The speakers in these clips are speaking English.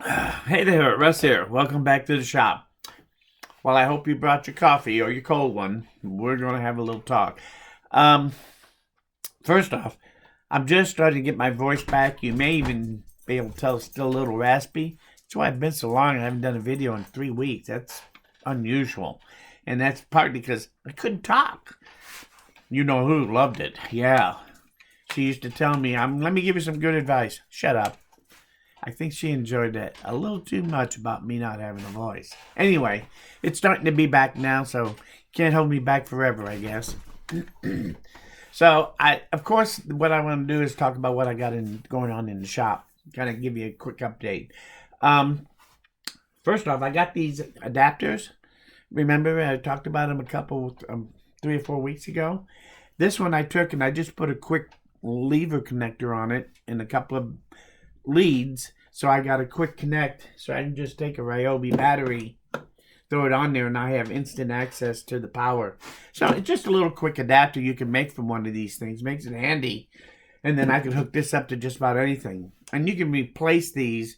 Hey there, Russ here. Welcome back to the shop. Well, I hope you brought your coffee or your cold one. We're going to have a little talk. Um, First off, I'm just starting to get my voice back. You may even be able to tell it's still a little raspy. That's why I've been so long. I haven't done a video in 3 weeks. That's unusual. And that's partly because I couldn't talk. You know who loved it. Yeah. She used to tell me, let me give you some good advice. Shut up. I think she enjoyed that a little too much about me not having a voice. Anyway, it's starting to be back now, so can't hold me back forever, I guess. So, of course, what I want to do is talk about what I got going on in the shop. Kind of give you a quick update. Um, First off, I got these adapters. Remember, I talked about them 3 or 4 weeks ago. This one I took and I just put a quick lever connector on it and a couple of leads, so I got a quick connect, so I can just take a Ryobi battery, throw it on there, and I have instant access to the power. So it's just a little quick adapter you can make from one of these things. Makes it handy. And then I can hook this up to just about anything. And you can replace these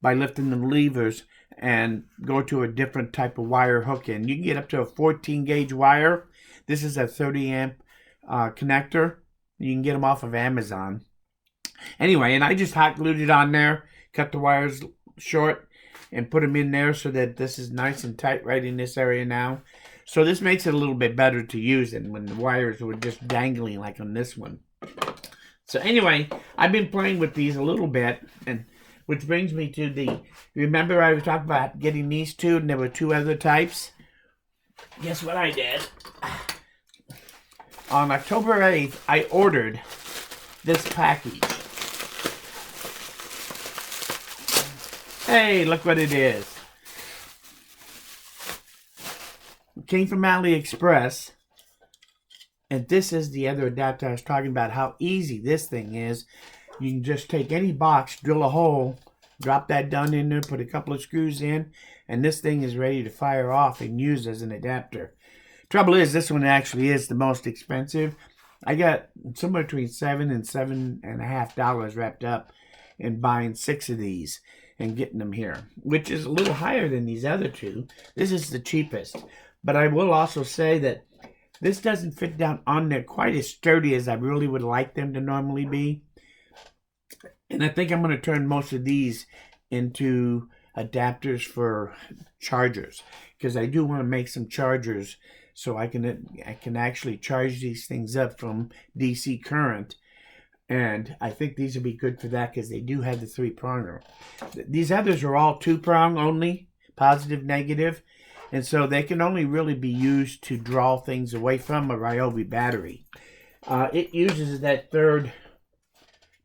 by lifting the levers and go to a different type of wire hook in. You can get up to a 14 gauge wire. This is a 30 amp connector. You can get them off of Amazon. Anyway, and I just hot glued it on there, cut the wires short, and put them in there so that this is nice and tight right in this area now. So this makes it a little bit better to use than when the wires were just dangling like on this one. So anyway, I've been playing with these a little bit, and which brings me to remember I was talking about getting these two, and there were two other types? Guess what I did? On October 8th, I ordered this package. Hey, look what it is. It came from AliExpress. And this is the other adapter I was talking about, how easy this thing is. You can just take any box, drill a hole, drop that down in there, put a couple of screws in, and this thing is ready to fire off and use as an adapter. Trouble is, this one actually is the most expensive. I got somewhere between $7 and $7.50 wrapped up in buying 6 of these and getting them here, which is a little higher than these other two. This is the cheapest. But I will also say that this doesn't fit down on there quite as sturdy as I really would like them to normally be. And I think I'm going to turn most of these into adapters for chargers, because I do want to make some chargers so I can actually charge these things up from DC current. And I think these would be good for that because they do have the 3-pronger. These others are all 2-prong only, positive, negative. And so they can only really be used to draw things away from a Ryobi battery. It uses that third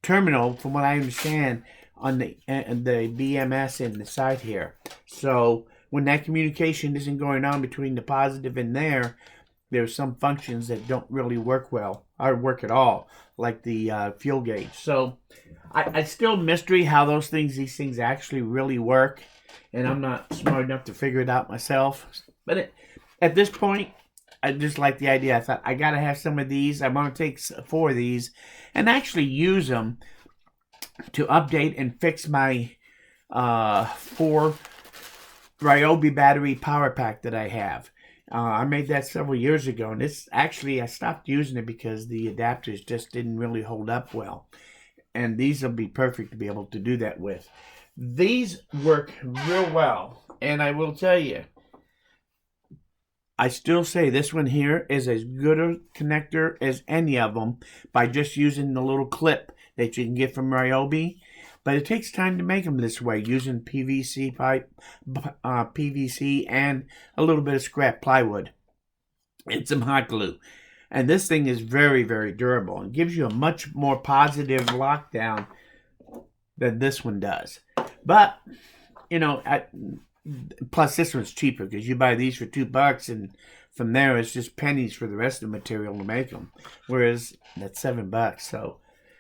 terminal, from what I understand, on the BMS in the side here. So when that communication isn't going on between the positive and there's some functions that don't really work well or work at all, like the fuel gauge. So I still mystery how these things actually really work, and I'm not smart enough to figure it out myself. But at this point, I just like the idea. I thought I gotta have some of these. I want to take 4 of these and actually use them to update and fix my 4 Ryobi battery power pack that I have. I made that several years ago, and I stopped using it because the adapters just didn't really hold up well. And these will be perfect to be able to do that with. These work real well, and I will tell you, I still say this one here is as good a connector as any of them by just using the little clip that you can get from Ryobi. But it takes time to make them this way, using PVC pipe, PVC, and a little bit of scrap plywood and some hot glue. And this thing is very, very durable and gives you a much more positive lockdown than this one does. But, plus this one's cheaper because you buy these for $2, and from there it's just pennies for the rest of the material to make them. Whereas that's $7. So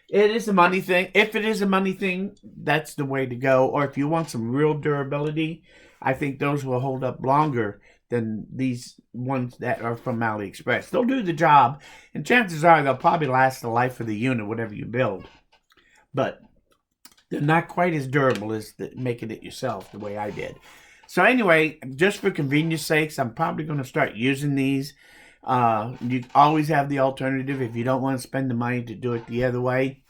it is a money thing. If it is a money thing, that's the way to go. Or if you want some real durability, I think those will hold up longer than these ones that are from AliExpress. They'll do the job, and chances are they'll probably last the life of the unit, whatever you build. But They're not quite as durable as making it yourself the way I did. So anyway, just for convenience sakes, I'm probably going to start using these. You always have the alternative if you don't want to spend the money to do it the other way.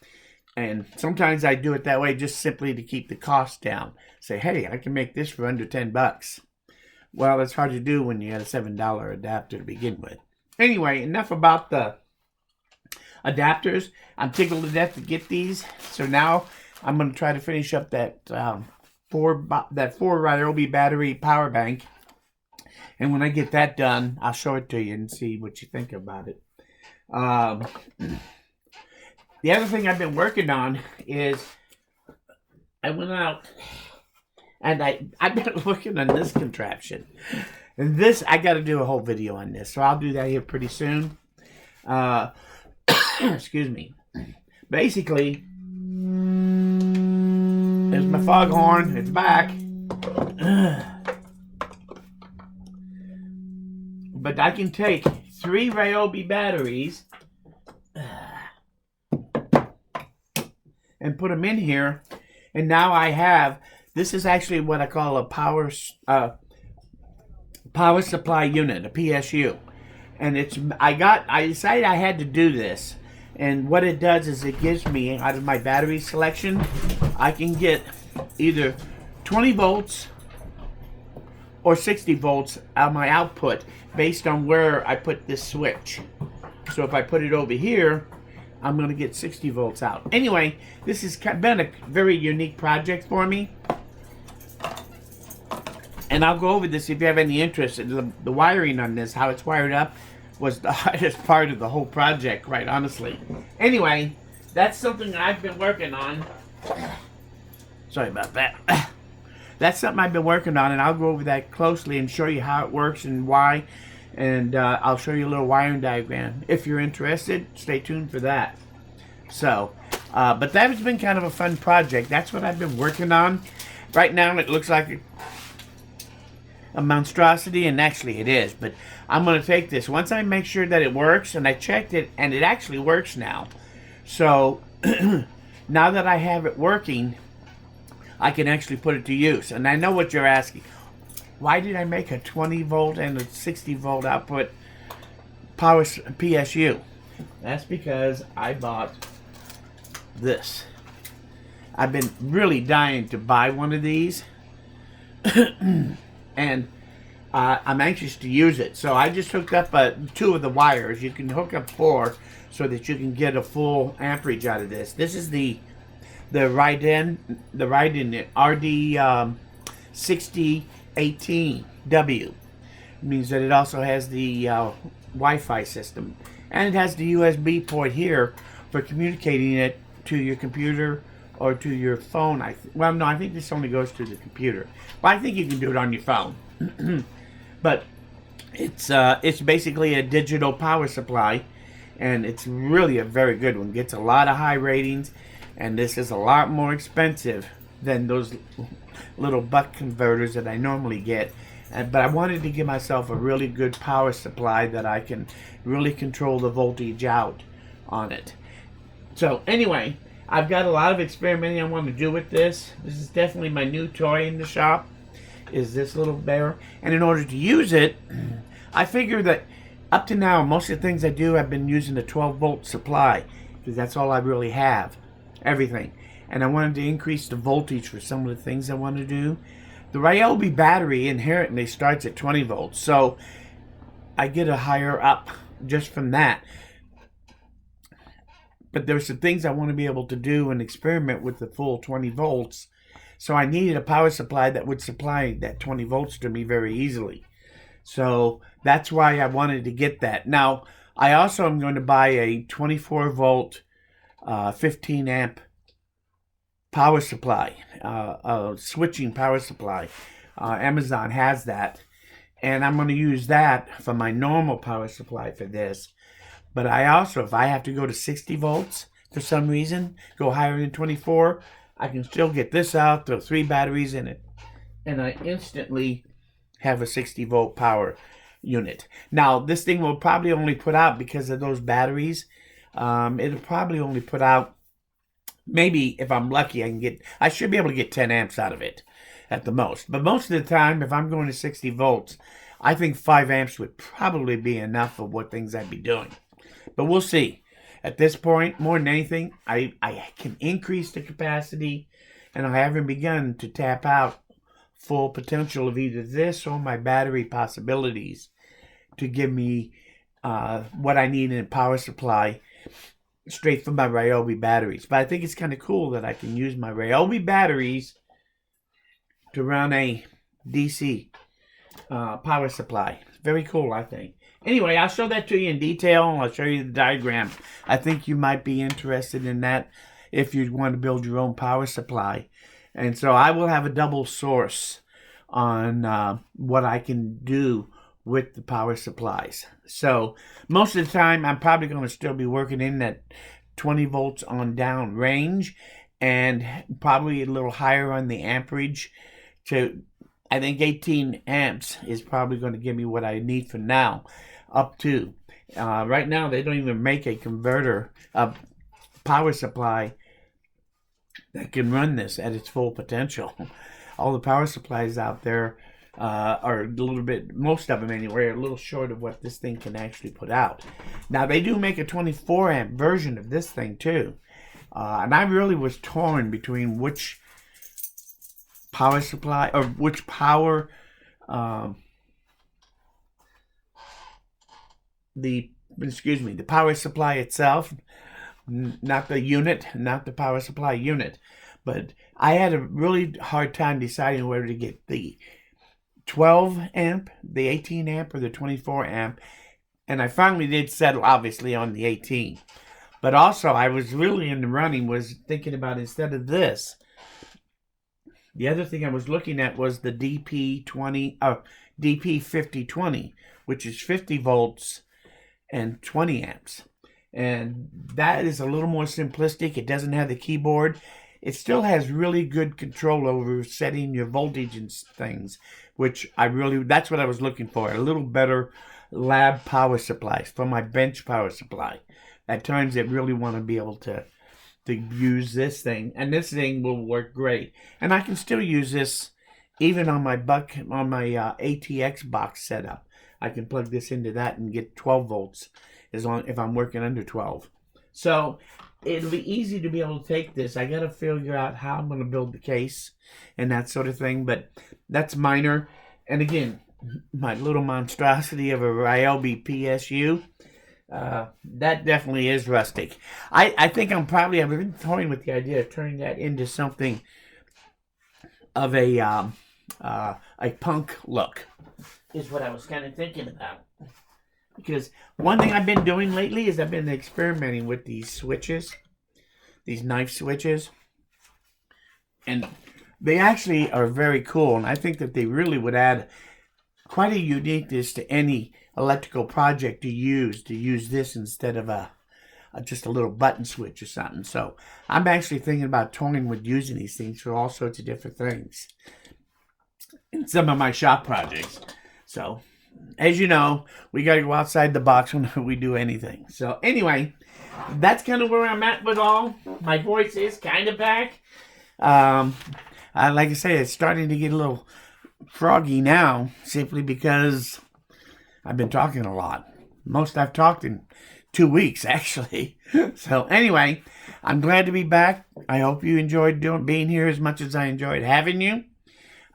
And sometimes I do it that way just simply to keep the cost down. Say, hey, I can make this for under 10 bucks. Well, it's hard to do when you had a $7 adapter to begin with. Anyway, enough about the adapters. I'm tickled to death to get these. So now I'm going to try to finish up that four Ryobi battery power bank. And when I get that done, I'll show it to you and see what you think about it. The other thing I've been working on is I went out and I've been working on this contraption. And this, I got to do a whole video on this. So I'll do that here pretty soon. Excuse me. Basically, there's my foghorn. It's back. But I can take 3 Ryobi batteries and put them in here. And now I have, this is actually what I call a power supply unit, a PSU. And it's, I decided I had to do this. And what it does is it gives me, out of my battery selection, I can get either 20 volts or 60 volts out of my output based on where I put this switch. So if I put it over here, I'm going to get 60 volts out. Anyway, this has been a very unique project for me. And I'll go over this if you have any interest. The wiring on this, how it's wired up, was the hardest part of the whole project, quite honestly. Anyway, that's something I've been working on. Sorry about that. That's something I've been working on, and I'll go over that closely and show you how it works and why. And I'll show you a little wiring diagram. If you're interested, stay tuned for that. So, but that has been kind of a fun project. That's what I've been working on. Right now, it looks like a monstrosity, and actually it is. But I'm going to take this. Once I make sure that it works, and I checked it, and it actually works now. So, now that I have it working, I can actually put it to use. And I know what you're asking. Why did I make a 20 volt and a 60 volt output power PSU? That's because I bought this. I've been really dying to buy one of these. And I'm anxious to use it. So I just hooked up 2 of the wires. You can hook up 4 so that you can get a full amperage out of this. This is the Ryobi RD 6018W. It means that it also has the Wi-Fi system, and it has the USB port here for communicating it to your computer or to your phone. Well, no, I think this only goes to the computer, but I think you can do it on your phone. But it's basically a digital power supply, and it's really a very good one. Gets a lot of high ratings, and this is a lot more expensive than those little buck converters that I normally get. But I wanted to give myself a really good power supply that I can really control the voltage out on it. So anyway, I've got a lot of experimenting I want to do with this. This is definitely my new toy in the shop, is this little bear. And in order to use it, I figure that up to now, most of the things I do, I've been using a 12 volt supply, because that's all I really have, everything. And I wanted to increase the voltage for some of the things I want to do. The Ryobi battery inherently starts at 20 volts, so I get a higher up just from that. But there's some things I want to be able to do and experiment with the full 20 volts. So I needed a power supply that would supply that 20 volts to me very easily. So that's why I wanted to get that. Now, I also am going to buy a 24 volt, 15 amp power supply, switching power supply. Amazon has that. And I'm going to use that for my normal power supply for this. But I also, if I have to go to 60 volts for some reason, go higher than 24, I can still get this out, throw 3 batteries in it, and I instantly have a 60 volt power unit. Now, this thing will probably only put out, because of those batteries, it'll probably only put out maybe if I'm lucky, I should be able to get 10 amps out of it at the most. But most of the time, if I'm going to 60 volts, I think 5 amps would probably be enough for what things I'd be doing. But we'll see. At this point, more than anything, I can increase the capacity, and I haven't begun to tap out full potential of either this or my battery possibilities to give me what I need in a power supply straight from my Ryobi batteries. But I think it's kind of cool that I can use my Ryobi batteries to run a DC power supply. Very cool, I think. Anyway, I'll show that to you in detail. I'll show you the diagram. I think you might be interested in that if you want to build your own power supply. And so I will have a double source on what I can do with the power supplies. So most of the time, I'm probably going to still be working in that 20 volts on down range, and probably a little higher on the amperage. I think 18 amps is probably going to give me what I need for now, up to. Right now, they don't even make a converter, a power supply that can run this at its full potential. All the power supplies out there are a little bit, most of them anyway, are a little short of what this thing can actually put out. Now, they do make a 24 amp version of this thing too. And I really was torn between which power supply, or which power, the power supply itself, not the unit, not the power supply unit. But I had a really hard time deciding whether to get the 12 amp, the 18 amp, or the 24 amp. And I finally did settle, obviously, on the 18. But also, I was really in the running, was thinking about, instead of this, the other thing I was looking at was the DP5020, which is 50 volts and 20 amps. And that is a little more simplistic. It doesn't have the keyboard. It still has really good control over setting your voltage and things, which that's what I was looking for. A little better lab power supply for my bench power supply. At times, I really want to be able to use this thing, and this thing will work great. And I can still use this even on my ATX box setup. I can plug this into that and get 12 volts if I'm working under 12. So it'll be easy to be able to take this. I got to figure out how I'm going to build the case and that sort of thing, but that's minor. And again, my little monstrosity of a Ryobi PSU, that definitely is rustic. I think I've been toying with the idea of turning that into something of a punk look, is what I was kind of thinking about. Because one thing I've been doing lately is I've been experimenting with these switches, these knife switches. And they actually are very cool, and I think that they really would add quite a uniqueness to any electrical project to use this instead of just a little button switch or something. So I'm actually thinking about toying with using these things for all sorts of different things in some of my shop projects. So as you know, we got to go outside the box when we do anything. So anyway, that's kind of where I'm at with all. My voice is kind of back. Like I say, it's starting to get a little froggy now, simply because I've been talking a lot. Most I've talked in 2 weeks, actually. So anyway, I'm glad to be back. I hope you enjoyed being here as much as I enjoyed having you.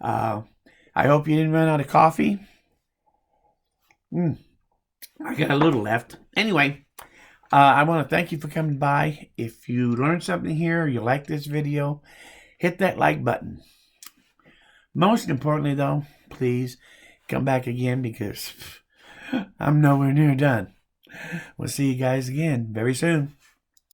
I hope you didn't run out of coffee. I got a little left. Anyway, I want to thank you for coming by. If you learned something here, or you like this video, hit that like button. Most importantly, though, please come back again, because I'm nowhere near done. We'll see you guys again very soon.